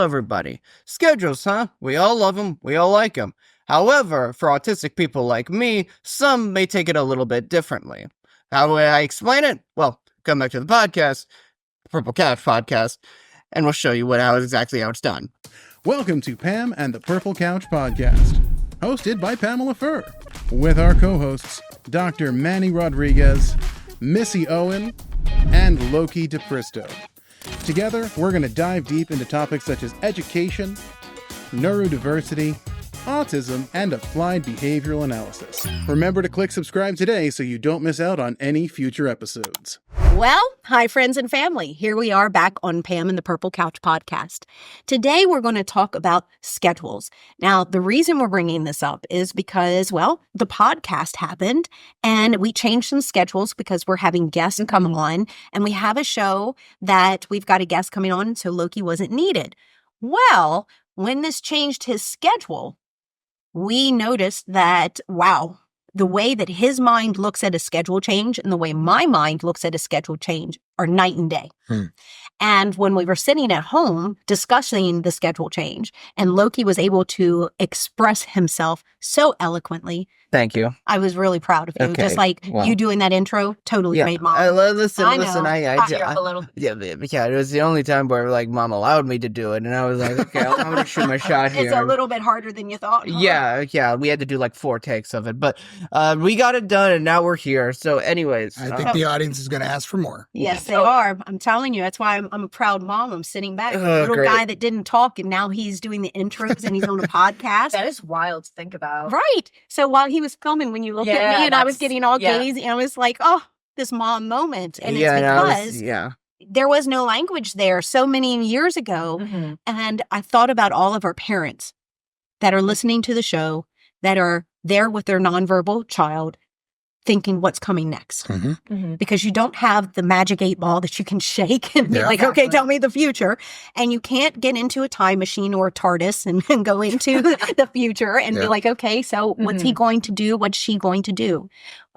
Hello, everybody. Schedules, huh? We all love them. We all like them. However, for autistic people like me, some may take it a little bit differently. How will I explain it? Well, come back to the podcast, Purple Couch Podcast, and we'll show you how it's done. Welcome to Pam and the Purple Couch Podcast, hosted by Pamela Furr, with our co-hosts, Dr. Manny Rodriguez, Missy Owen, and Loki DePristo. Together, we're going to dive deep into topics such as education, neurodiversity, autism, and applied behavioral analysis. Remember to click subscribe today so you don't miss out on any future episodes. Well, hi, friends and family. Here we are back on Pam and the Purple Couch Podcast. Today, we're going to talk about schedules. Now, the reason we're bringing this up is because, well, the podcast happened and we changed some schedules because we're having guests come on, and we have a show that we've got a guest coming on, so Loki wasn't needed. Well, when this changed his schedule, we noticed that, wow, the way that his mind looks at a schedule change and the way my mind looks at a schedule change are night and day. And when we were sitting at home discussing the schedule change, and Loki was able to express himself so eloquently. Thank you. I was really proud of you. Okay, Just like you doing that intro totally made mom. Listen. I A little. Yeah, it was the only time where like mom allowed me to do it, and I was like, okay, I'm gonna shoot my shot here. It's a little bit harder than you thought. Huh? Yeah. We had to do like 4 takes of it, but we got it done, and now we're here. So, anyways, I think the audience is going to ask for more. Yes, they are. I'm telling you, that's why I'm a proud mom. I'm sitting back, a little guy that didn't talk, and now he's doing the intros and he's on a podcast. That is wild to think about. Right. So while he was filming, when you looked at me and I was getting all gazy, and I was like, oh, this mom moment. And it's because there was no language there so many years ago. Mm-hmm. And I thought about all of our parents that are listening to the show, that are there with their nonverbal child, thinking what's coming next. Mm-hmm. Mm-hmm. Because you don't have the magic 8 ball that you can shake and be like, okay, tell me the future. And you can't get into a time machine or a TARDIS and go into the future and be like, okay, so what's he going to do? What's she going to do?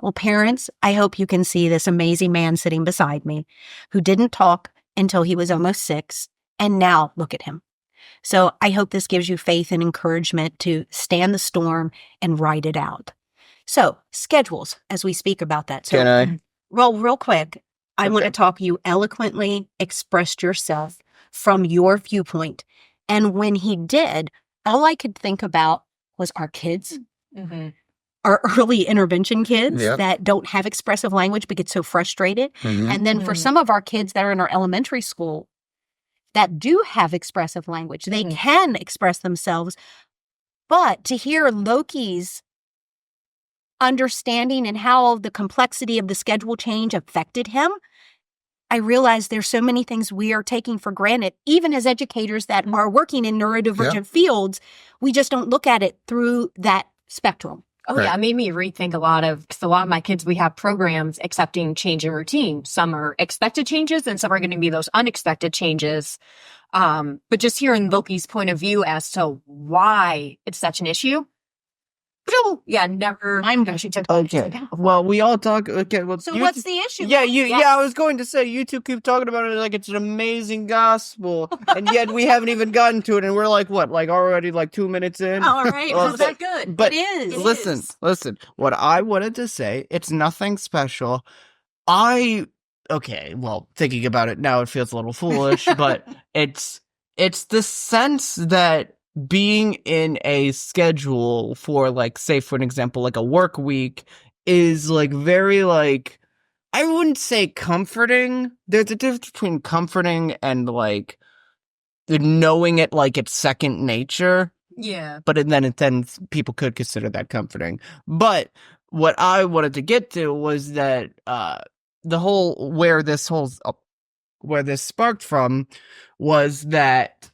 Well, parents, I hope you can see this amazing man sitting beside me who didn't talk until he was almost 6. And now look at him. So I hope this gives you faith and encouragement to stand the storm and ride it out. So, schedules, as we speak about that. So, can I? Well, real quick, I want to talk. You eloquently expressed yourself from your viewpoint. And when he did, all I could think about was our kids, our early intervention kids that don't have expressive language but get so frustrated. And then for some of our kids that are in our elementary school that do have expressive language, they can express themselves. But to hear Loki's understanding and how the complexity of the schedule change affected him, I realized there's so many things we are taking for granted, even as educators that are working in neurodivergent fields. We just don't look at it through that spectrum. Oh, yeah. It made me rethink a lot of my kids, we have programs accepting change in routine. Some are expected changes and some are going to be those unexpected changes. But just hearing Loki's point of view as to why it's such an issue. Never. I'm going to okay. Well, we all talk. Okay. Well, so what's the issue? I was going to say you two keep talking about it like it's an amazing gospel, and yet we haven't even gotten to it, and we're like what, like already like 2 minutes in. All right, well, that good? But it is. Listen. What I wanted to say, it's nothing special. Thinking about it now, it feels a little foolish, but it's the sense that being in a schedule for, like, say, for an example, like a work week is, like, very, like, I wouldn't say comforting. There's a difference between comforting and, like, knowing it like it's second nature. Yeah. But then people could consider that comforting. But what I wanted to get to was that where this sparked from was that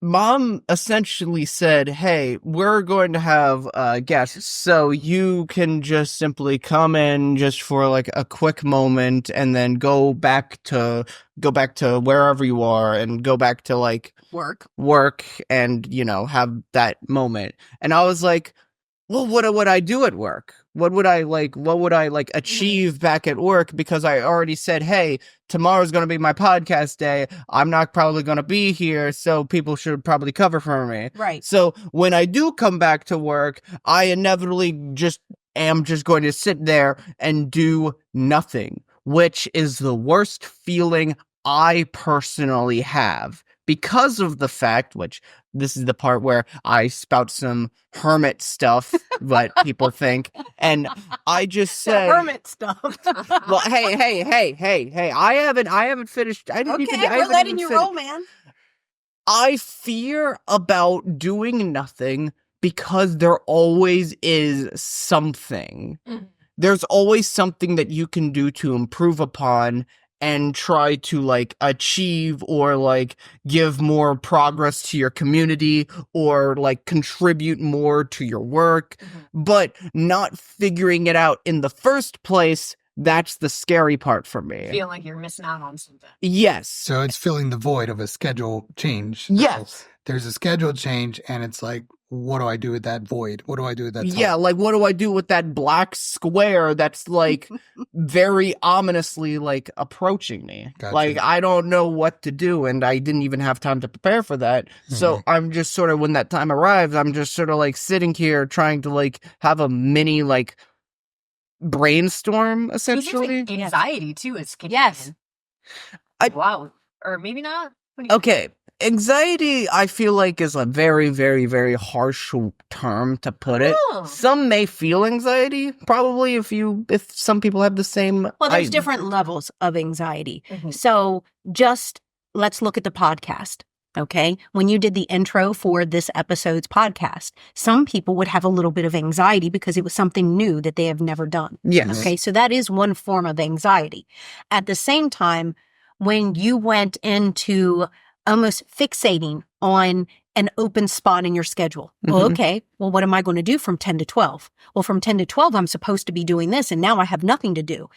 Mom essentially said, hey, we're going to have guests, so you can just simply come in just for like a quick moment and then go back to wherever you are and go back to like work and, have that moment. And I was like, well, what would I do at work? What would I achieve back at work? Because I already said, hey, tomorrow's going to be my podcast day. I'm not probably going to be here, so people should probably cover for me. Right. So when I do come back to work, I inevitably am just going to sit there and do nothing, which is the worst feeling I personally have, because of the fact, which this is the part where I spout some hermit stuff, what people think, and I just say hermit stuff. well, hey, I haven't finished. I didn't even. We're letting you roll, man. I fear about doing nothing because there always is something. Mm-hmm. There's always something that you can do to improve upon and try to like achieve or like give more progress to your community or like contribute more to your work, but not figuring it out in the first place. That's the scary part for me. Feel like you're missing out on something. Yes. So it's filling the void of a schedule change. Yes. So there's a schedule change and it's like, what do I do with that void? What do I do with that? Yeah, like what do I do with that black square that's like very ominously like approaching me? Gotcha. Like I don't know what to do, and I didn't even have time to prepare for that. So I'm just sort of, when that time arrives, I'm just sort of like sitting here trying to like have a mini like brainstorm, essentially. Like anxiety too is kicking Yes. in. Wow. Or maybe not. Okay. Anxiety, I feel like, is a very, very, very harsh term to put it. Oh. Some may feel anxiety, probably, if some people have the same. Well, there's different levels of anxiety. So just let's look at the podcast. Okay. When you did the intro for this episode's podcast, some people would have a little bit of anxiety because it was something new that they have never done. Yes. Okay. So that is one form of anxiety. At the same time, when you went into almost fixating on an open spot in your schedule. Well, okay. Well, what am I going to do from 10 to 12? Well, from 10 to 12, I'm supposed to be doing this, and now I have nothing to do.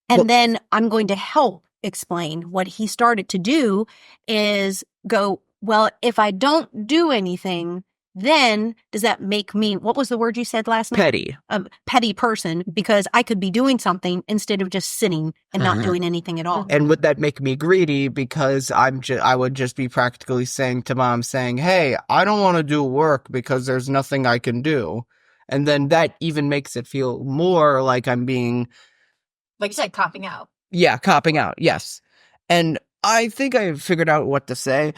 And then I'm going to help explain what he started to do is go, well, if I don't do anything, then does that make me, what was the word you said last night? Petty. A petty person, because I could be doing something instead of just sitting and not doing anything at all. And would that make me greedy? Because I would just be practically saying to mom, saying, hey, I don't want to do work because there's nothing I can do. And then that even makes it feel more like I'm being, like you said, copping out. Yeah, copping out. Yes. And I think I figured out what to say.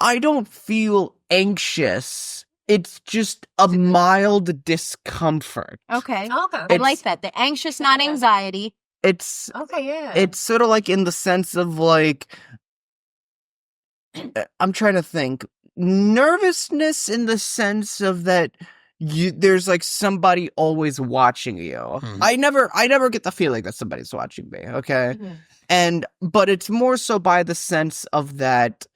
I don't feel anxious. It's just a mild discomfort. Okay. Okay. I like that. The anxious, not anxiety. It's okay, yeah. It's sort of like in the sense of like, I'm trying to think, nervousness in the sense of that there's like somebody always watching you. I never get the feeling that somebody's watching me. Okay. But it's more so by the sense of that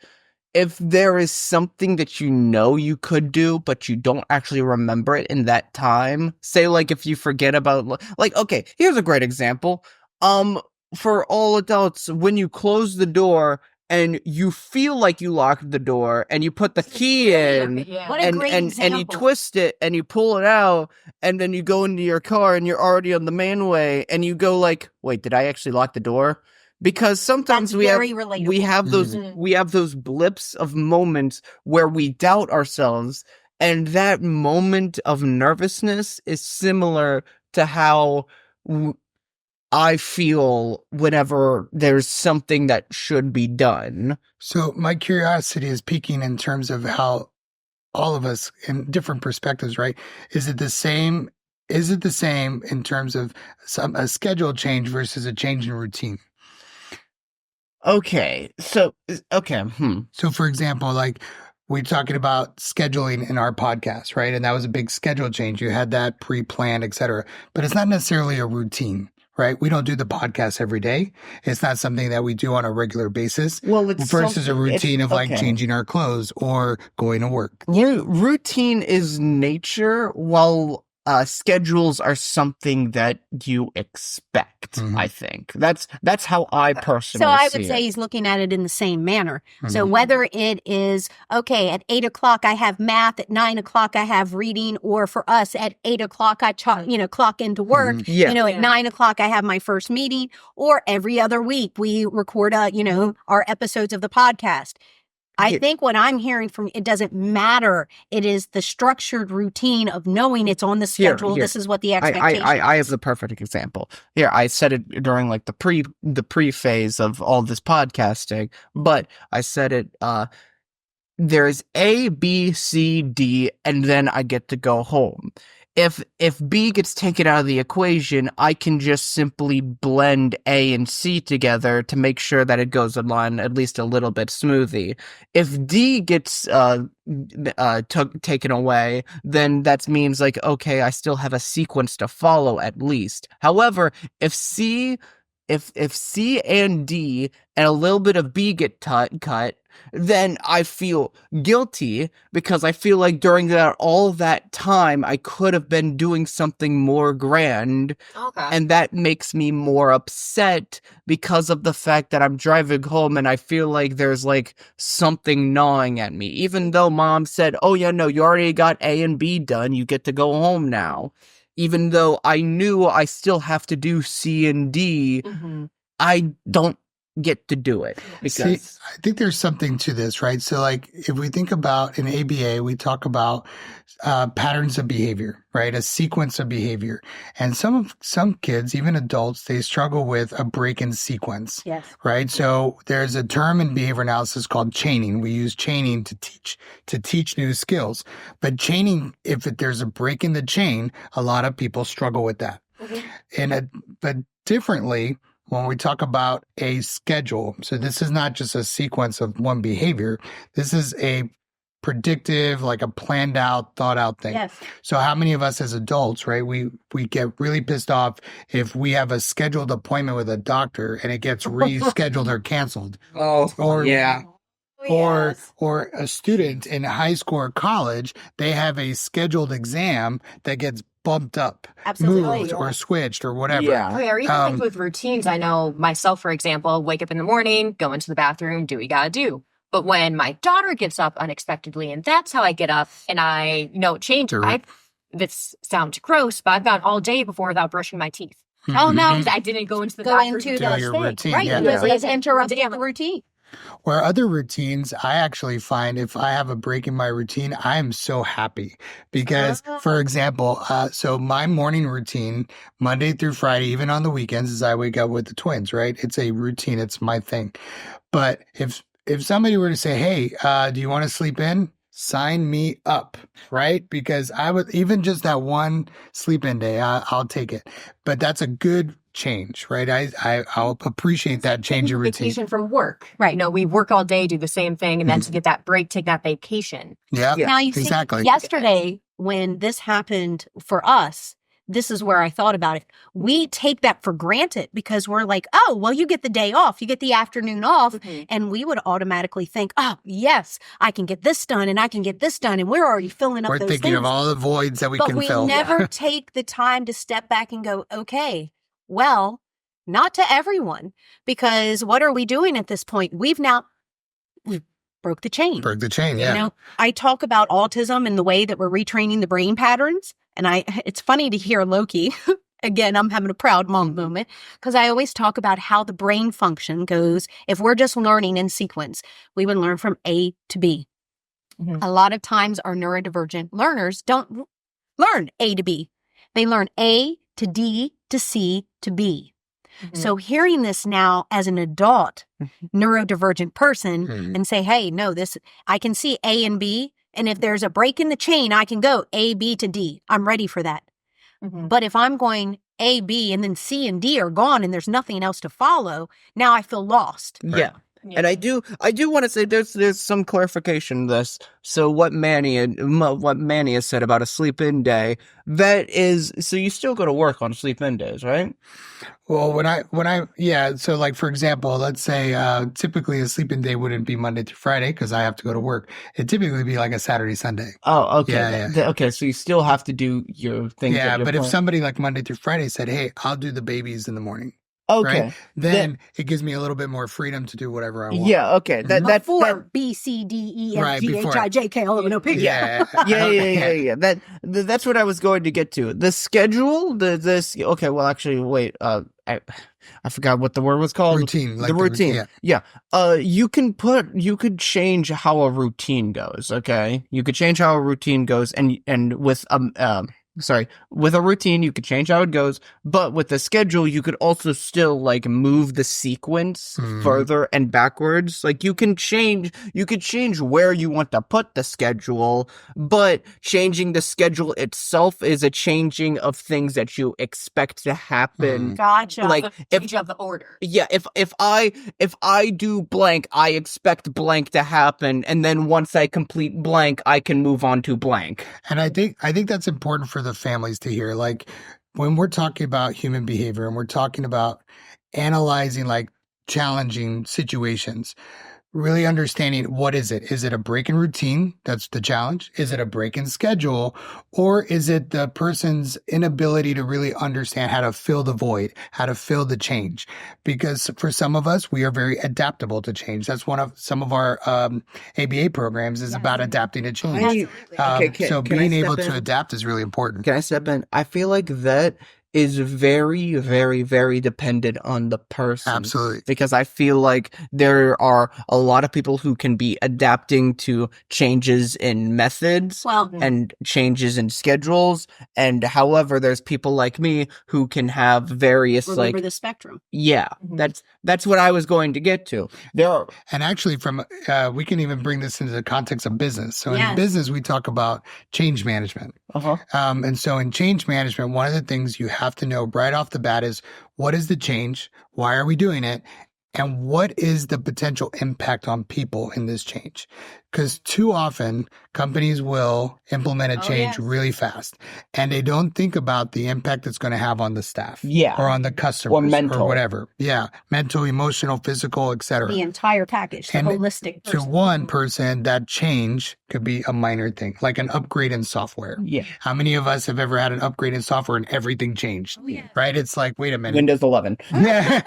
if there is something that you know you could do, but you don't actually remember it in that time, say like if you forget about, like, okay, here's a great example. For all adults, when you close the door and you feel like you locked the door and you put the key in and you twist it and you pull it out and then you go into your car and you're already on the manway and you go like, wait, did I actually lock the door? Because sometimes we have those blips of moments where we doubt ourselves, and that moment of nervousness is similar to how I feel whenever there's something that should be done. So my curiosity is piquing in terms of how all of us in different perspectives, right? Is it the same in terms of a schedule change versus a change in routine? Okay. So for example, like we're talking about scheduling in our podcast, right? And that was a big schedule change. You had that pre-planned, et cetera, but it's not necessarily a routine, right? We don't do the podcast every day. It's not something that we do on a regular basis. Well, it's versus a routine of like changing our clothes or going to work. Routine is nature, while schedules are something that you expect. I think that's how I personally. So I would see say it. he's looking at it in the same manner. So whether it is okay at 8:00 I have math, at 9:00 I have reading, or for us at 8:00 I clock into work. At 9:00 I have my first meeting, or every other week we record our episodes of the podcast. I think what I'm hearing from it doesn't matter. It is the structured routine of knowing it's on the schedule. This is what the expectation is. I have the perfect example. Here, I said it during like the pre phase of all this podcasting, but I said it. There's A, B, C, D, and then I get to go home. If B gets taken out of the equation, I can just simply blend A and C together to make sure that it goes along at least a little bit smoothly. If D gets taken away, then that means like, okay, I still have a sequence to follow at least. However, if C and D and a little bit of B get cut, then I feel guilty because I feel like during all that time I could have been doing something more grand. Okay. And that makes me more upset because of the fact that I'm driving home and I feel like there's like something gnawing at me. Even though mom said, oh yeah, no, you already got A and B done, you get to go home now. Even though I knew I still have to do C and D, I don't get to do it. Because I think there's something to this, right? So like if we think about in ABA, we talk about patterns of behavior, right? A sequence of behavior. And some kids, even adults, they struggle with a break in sequence. Yes. Right? So there's a term in behavior analysis called chaining. We use chaining to teach new skills. But chaining, if there's a break in the chain, a lot of people struggle with that. But differently, when we talk about a schedule, so this is not just a sequence of one behavior. This is a predictive, like a planned out, thought out thing. Yes. So how many of us as adults, right, we get really pissed off if we have a scheduled appointment with a doctor and it gets rescheduled or canceled. Or a student in high school or college, they have a scheduled exam that gets bumped up, moved, or switched, or whatever. Or even like with routines, I know myself, for example, wake up in the morning, go into the bathroom, do what you gotta do. But when my daughter gets up unexpectedly, and that's how I get up, and I change. This sounds gross, but I've gone all day before without brushing my teeth. Oh no, I didn't go into the bathroom. Into the routine, right? It's interrupting the routine. Where other routines, I actually find if I have a break in my routine, I am so happy because, for example, so my morning routine, Monday through Friday, even on the weekends, is I wake up with the twins, right? It's a routine. It's my thing. But if somebody were to say, hey, do you want to sleep in? Sign me up, right? Because I would, even just that one sleep in day, I'll take it. But that's a good change, right? I'll appreciate that change of routine. Vacation from work, right? We work all day, do the same thing, and then to get that break, take that vacation. Yeah, now you exactly. See, yesterday when this happened for us, this is where I thought about it. We take that for granted because we're like, oh, well, you get the day off, you get the afternoon off, and we would automatically think, oh, yes, I can get this done and I can get this done, and we're already filling up those things. We're thinking of all the voids that we can fill. But we never take the time to step back and go, okay, well, not to everyone, because what are we doing at this point? We broke the chain. Broke the chain, yeah. I talk about autism and the way that we're retraining the brain patterns, and it's funny to hear Loki. Again, I'm having a proud mom moment because I always talk about how the brain function goes. If we're just learning in sequence, we would learn from A to B. A lot of times our neurodivergent learners don't learn A to B. They learn A to D to C to B. So hearing this now as an adult neurodivergent person and say, hey, no, I can see A and B. And if there's a break in the chain, I can go A, B to D. I'm ready for that. But if I'm going A, B, and then C and D are gone and there's nothing else to follow, now I feel lost. Yeah. And I do want to say there's some clarification to this. So what Manny has said about a sleep-in day, that is, so you still go to work on sleep-in days, right? Well, so like, for example, let's say, typically a sleep-in day wouldn't be Monday through Friday because I have to go to work. It'd typically be like a Saturday, Sunday. Oh, okay. Okay, so you still have to do your thing. Yeah, but if somebody like Monday through Friday said, hey, I'll do the babies in the morning. Okay. Right? Then it gives me a little bit more freedom to do whatever I want. Yeah, okay. That's B, C, D, E, F, G, H, I, J, K, L, M, N, O, P. Yeah. Yeah. That's what I was going to get to. The schedule, okay, well, actually, wait, I forgot what the word was called. Routine. Like the routine. Yeah. You could change how a routine goes, okay? You could change how a routine goes, and with with a routine, you could change how it goes, but with the schedule, you could also still like move the sequence further and backwards. Like you could change where you want to put the schedule, but changing the schedule itself is a changing of things that you expect to happen. Gotcha. Like change of the order. Yeah, if I do blank, I expect blank to happen, and then once I complete blank, I can move on to blank. And I think that's important for the families to hear. Like when we're talking about human behavior and we're talking about analyzing like challenging situations, really understanding what is it? Is it a break in routine? That's the challenge. Is it a break in schedule? Or is it the person's inability to really understand how to fill the void, how to fill the change? Because for some of us, we are very adaptable to change. That's one of some of our ABA programs is about adapting to change. So being able to adapt is really important. Can I step in? I feel like that is very, very, very dependent on the person. Absolutely. Because I feel like there are a lot of people who can be adapting to changes in methods and changes in schedules. And however, there's people like me who can have various Remember the spectrum. Yeah, that's what I was going to get to. And actually we can even bring this into the context of business. So in business, we talk about change management. And so in change management, one of the things you have to know right off the bat is what is the change? Why are we doing it? And what is the potential impact on people in this change? Because too often companies will implement a change really fast and they don't think about the impact it's going to have on the staff or on the customers or mental or whatever. Yeah. Mental, emotional, physical, etc. The entire package, the holistic person. To one person, that change could be a minor thing, like an upgrade in software. Yeah. How many of us have ever had an upgrade in software and everything changed? Right? It's like, wait a minute. Windows 11. Yeah.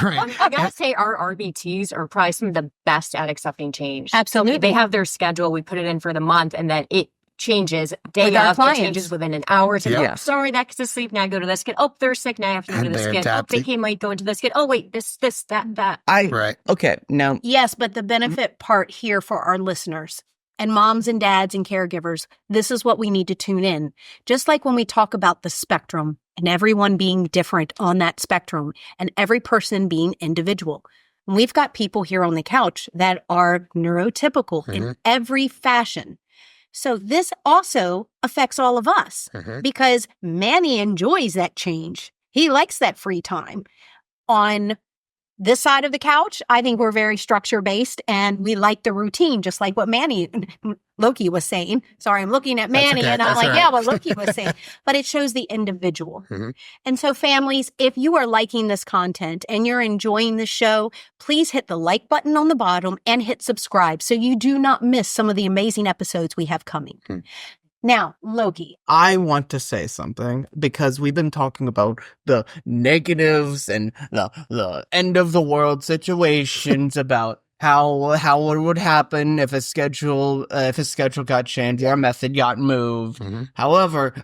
Right. I gotta say, our RBTs are probably some of the best at accepting change. Absolutely. They have their schedule. We put it in for the month, and then it changes day of. It changes within an hour. To sorry, that kid's asleep. Now I go to this kid. Oh, they're sick. Now I have to go to this kid. Oh, they came late. Go into this kid. Oh, wait, this, that. Right. Okay. Now. Yes, but the benefit part here for our listeners and moms and dads and caregivers, this is what we need to tune in. Just like when we talk about the spectrum and everyone being different on that spectrum and every person being individual. We've got people here on the couch that are neurotypical in every fashion. So this also affects all of us because Manny enjoys that change. He likes that free time. On this side of the couch, I think we're very structure-based and we like the routine, just like what Loki was saying. Sorry, I'm looking at Manny and I'm like, yeah, what Loki was saying. But it shows the individual. And so families, if you are liking this content and you're enjoying the show, please hit the like button on the bottom and hit subscribe so you do not miss some of the amazing episodes we have coming. Now, Loki. I want to say something because we've been talking about the negatives and the end of the world situations about how it would happen if a schedule got changed, our method got moved. However,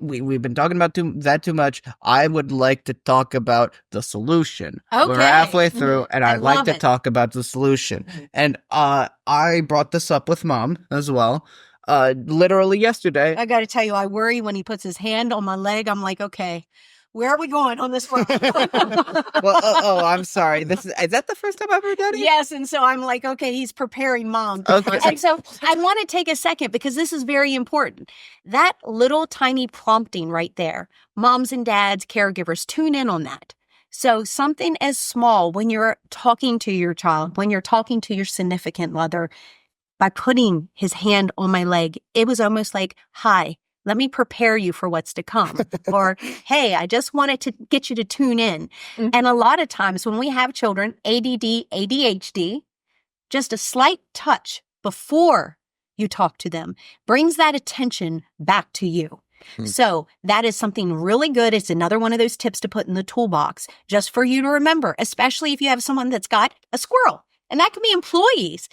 we've been talking about that too much. I would like to talk about the solution. Okay. We're halfway through, and I'd like to talk about the solution. And I brought this up with Mom as well. Literally yesterday. I got to tell you, I worry when he puts his hand on my leg. I'm like, okay, where are we going on this one? Well, I'm sorry. Is that the first time I've ever done it? Yes, and so I'm like, okay, he's preparing Mom. Okay. And so I want to take a second because this is very important. That little tiny prompting right there, moms and dads, caregivers, tune in on that. So something as small when you're talking to your child, when you're talking to your significant other, by putting his hand on my leg, it was almost like, hi, let me prepare you for what's to come. Or, hey, I just wanted to get you to tune in. Mm-hmm. And a lot of times when we have children, ADD, ADHD, just a slight touch before you talk to them brings that attention back to you. So that is something really good. It's another one of those tips to put in the toolbox just for you to remember, especially if you have someone that's got a squirrel. And that can be employees.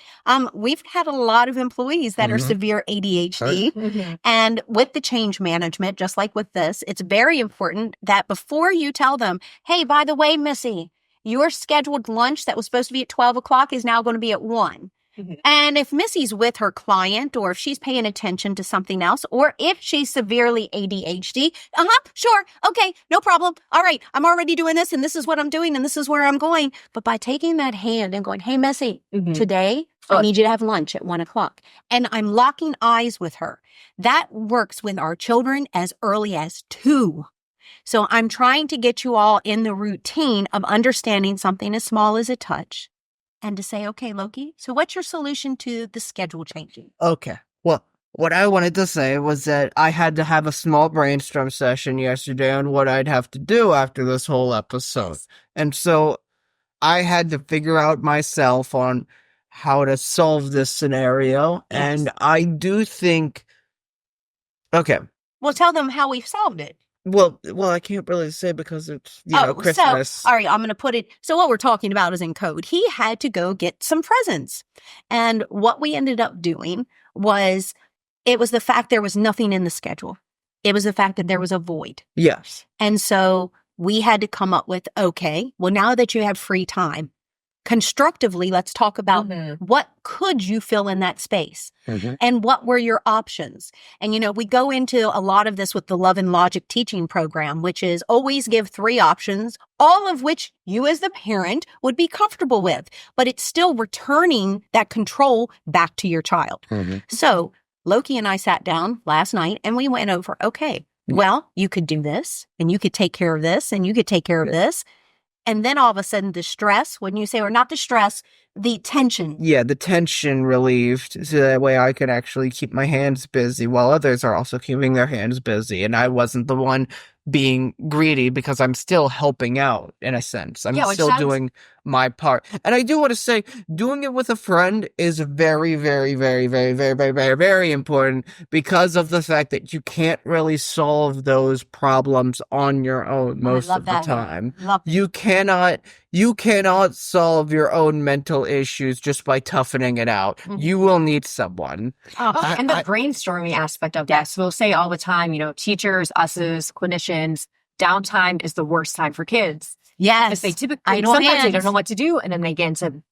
We've had a lot of employees that are severe ADHD. And with the change management, just like with this, it's very important that before you tell them, hey, by the way, Missy, your scheduled lunch that was supposed to be at 12 o'clock is now going to be at 1. And if Missy's with her client, or if she's paying attention to something else, or if she's severely ADHD, sure, okay, no problem. All right, I'm already doing this, and this is what I'm doing, and this is where I'm going. But by taking that hand and going, hey, Missy, today I need you to have lunch at 1 o'clock, and I'm locking eyes with her, that works with our children as early as 2. So I'm trying to get you all in the routine of understanding something as small as a touch. And to say, okay, Loki, so what's your solution to the schedule changing? Okay. Well, what I wanted to say was that I had to have a small brainstorm session yesterday on what I'd have to do after this whole episode. And so I had to figure out myself on how to solve this scenario. Yes. And I do think, okay. Well, tell them how we've solved it. Well, I can't really say because it's, Christmas. So, all right, I'm going to put it. So what we're talking about is in code. He had to go get some presents. And what we ended up doing was, it was the fact there was nothing in the schedule. It was the fact that there was a void. Yes. And so we had to come up with, okay, well, now that you have free time, constructively, let's talk about what could you fill in that space and what were your options. And, we go into a lot of this with the Love and Logic teaching program, which is always give 3 options, all of which you as the parent would be comfortable with, but it's still returning that control back to your child. So Loki and I sat down last night and we went over, okay, well, you could do this and you could take care of this and you could take care of this. And then all of a sudden, the stress, when you say, or not the stress, the tension. Yeah, the tension relieved. So that way I could actually keep my hands busy while others are also keeping their hands busy. And I wasn't the one being greedy because I'm still helping out in a sense. I'm still doing my part. And I do want to say, doing it with a friend is very, very, very, very, very, very, very, very important because of the fact that you can't really solve those problems on your own most of the time. You cannot solve your own mental issues just by toughening it out. You will need someone. And the brainstorming aspect of that. So we'll say all the time, teachers, us as clinicians, downtime is the worst time for kids. Yes. Because they typically, sometimes they don't know what to do, and then they get into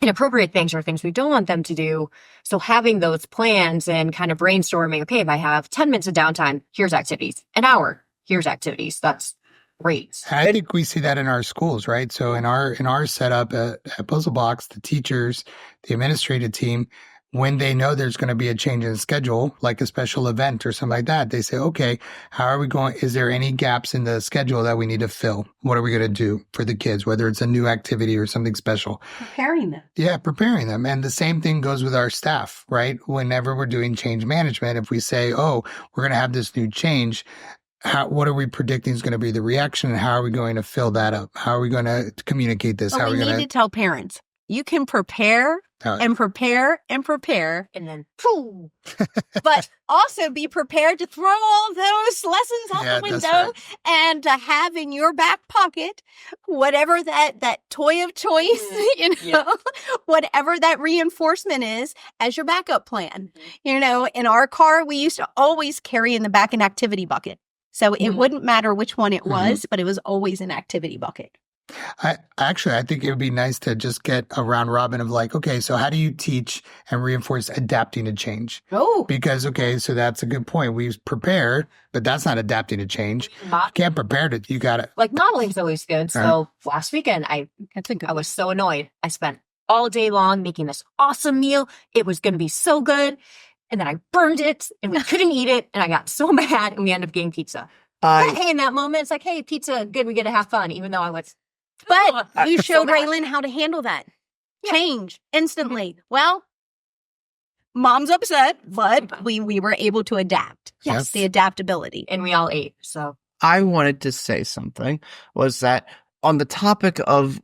inappropriate things or things we don't want them to do. So having those plans and kind of brainstorming, okay, if I have 10 minutes of downtime, here's activities. An hour, here's activities. That's great. I think we see that in our schools, right? So in our setup at Puzzle Box, the teachers, the administrative team, when they know there's going to be a change in schedule, like a special event or something like that, they say, okay, how are we going? Is there any gaps in the schedule that we need to fill? What are we going to do for the kids, whether it's a new activity or something special? Preparing them. Yeah, preparing them. And the same thing goes with our staff, right? Whenever we're doing change management, if we say, oh, we're going to have this new change, what are we predicting is going to be the reaction, and how are we going to fill that up? How are we going to communicate this? How are we going to tell parents? You can prepare and prepare and prepare, and then pooh. But also be prepared to throw all those lessons out the window and to have in your back pocket whatever that toy of choice, whatever that reinforcement is as your backup plan. In our car, we used to always carry in the back an activity bucket. So it wouldn't matter which one it was, but it was always an activity bucket. I think it would be nice to just get a round robin of like, okay, so how do you teach and reinforce adapting to change? Oh. Because, okay, so that's a good point. We prepare, but that's not adapting to change. You can't prepare to, you got to. Like modeling's always good. So last weekend, I was so annoyed. I spent all day long making this awesome meal. It was going to be so good. And then I burned it and we couldn't eat it. And I got so mad and we ended up getting pizza. Hey, in that moment, it's like, hey, pizza, good, we get to have fun, even though I was. But you showed Raylan how to handle that. Yeah. Change instantly. Mm-hmm. Well, mom's upset, but we were able to adapt. Yes, the adaptability. And we all ate, so. I wanted to say something, was that on the topic of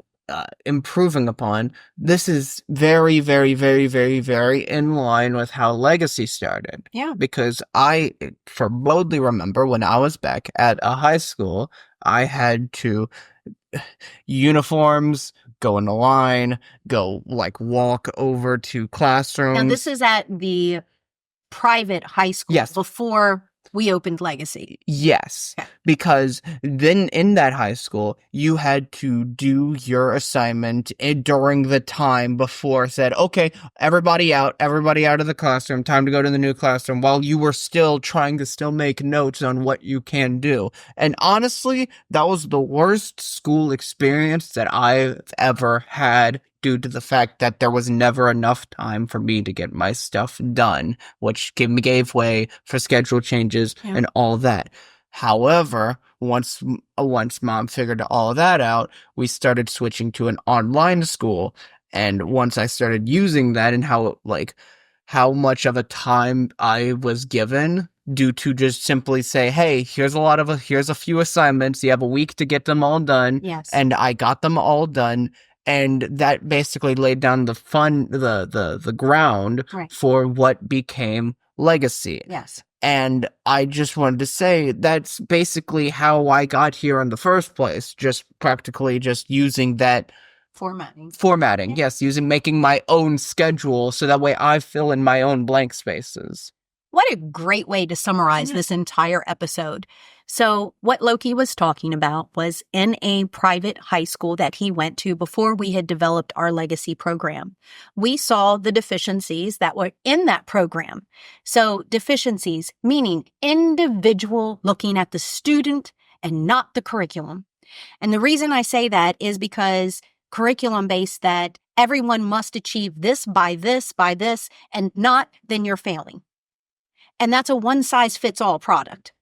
improving upon, this is very, very, very, very, very in line with how Legacy started. Yeah. Because I boldly remember when I was back at a high school, I had to uniforms, go in the line, go like walk over to classrooms. Now this is at the private high school. Yes. Before we opened Legacy. Yes, because then in that high school, you had to do your assignment during the time before said, okay, everybody out of the classroom, time to go to the new classroom, while you were still trying to still make notes on what you can do. And honestly, that was the worst school experience that I've ever had, due to the fact that there was never enough time for me to get my stuff done, which gave way for schedule changes and all that. However, once mom figured all of that out, we started switching to an online school. And once I started using that and how much of a time I was given due to just simply say, hey, here's a few assignments. You have a week to get them all done. Yes. And I got them all done. And that basically laid down the ground for what became Legacy. Yes. And I just wanted to say that's basically how I got here in the first place. Just practically just using that formatting. Yeah. Yes. Making my own schedule so that way I fill in my own blank spaces. What a great way to summarize this entire episode. So what Loki was talking about was in a private high school that he went to before we had developed our Legacy program. We saw the deficiencies that were in that program. So deficiencies, meaning individual, looking at the student and not the curriculum. And the reason I say that is because curriculum-based, that everyone must achieve this, and not, then you're failing. And that's a one-size-fits-all product.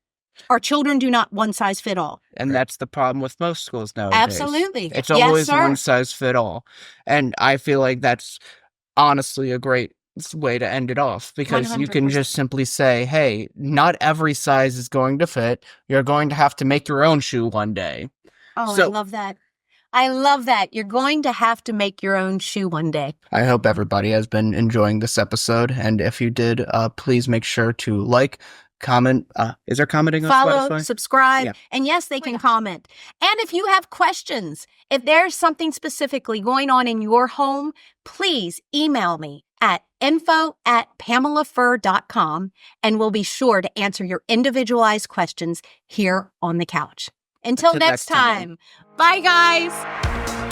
Our children do not one-size-fit-all. And that's the problem with most schools nowadays. Absolutely. It's always one-size-fit-all. And I feel like that's honestly a great way to end it off. Because 100%. You can just simply say, hey, not every size is going to fit. You're going to have to make your own shoe one day. Oh, I love that. I love that. You're going to have to make your own shoe one day. I hope everybody has been enjoying this episode. And if you did, please make sure to like, comment. Is there commenting on Spotify? Follow, subscribe. And yes, they can comment. And if you have questions, if there's something specifically going on in your home, please email me at info@pamelafur.com, and we'll be sure to answer your individualized questions here on the couch. Until next time. Bye, guys.